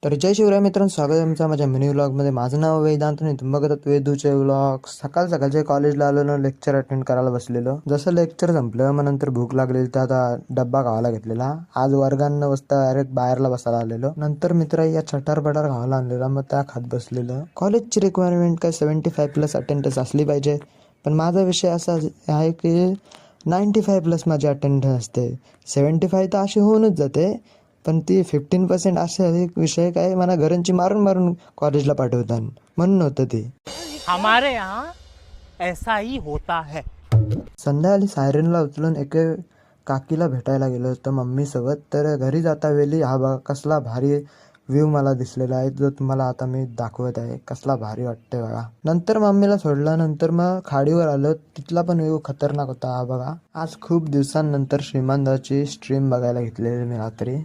तर जय शिवराय मित्रांनो, स्वागत आहे तुमचं माझ्या मिनी व्लॉगमध्ये. माझं नाव वेदांत आणि तुम्ही बघत आहात वेदूचे व्लॉग. सकाळच्या कॉलेजला आलो ना, लेक्चर अटेंड करायला बसलेलो. जसं लेक्चर संपलं मग नंतर भूक लागलेली तर आता डब्बा खावायला घेतलेला. आज वर्गांना बसता डायरेक्ट बाहेरला बसायला आलेलो. नंतर मित्र या चटार बटार खावायला आणलेला, मग त्या खात बसलेलं. कॉलेजची रिक्वायरमेंट काय 75+ अटेंडन्स असली पाहिजे, पण माझा विषय असा आहे की 95+ माझी अटेंडन्स असते. 75 तर अशी होऊनच जाते, पण ती 15% असे एक विषय काय मला घरांची मारून मारून कॉलेजला पाठवतात म्हणून होतं ते. हमारे यहाँ ऐसा ही होता है. संध्याकाळी सायरनला उचलून एक काकीला भेटायला गेलो होतो मम्मीसोबत. तर घरी जाता वेळी हा बघा कसला भारी व्ह्यू मला दिसलेला आहे, जो तुम्हाला आता मी दाखवत आहे. कसला भारी वाटतंय बघा. नंतर मम्मीला सोडल्यानंतर मग खाडीवर आलो, तिथला पण व्ह्यू खतरनाक होता. हा बघा, आज खूप दिवसांनंतर श्रीमंताची स्ट्रीम बघायला घेतलेली मी रात्री.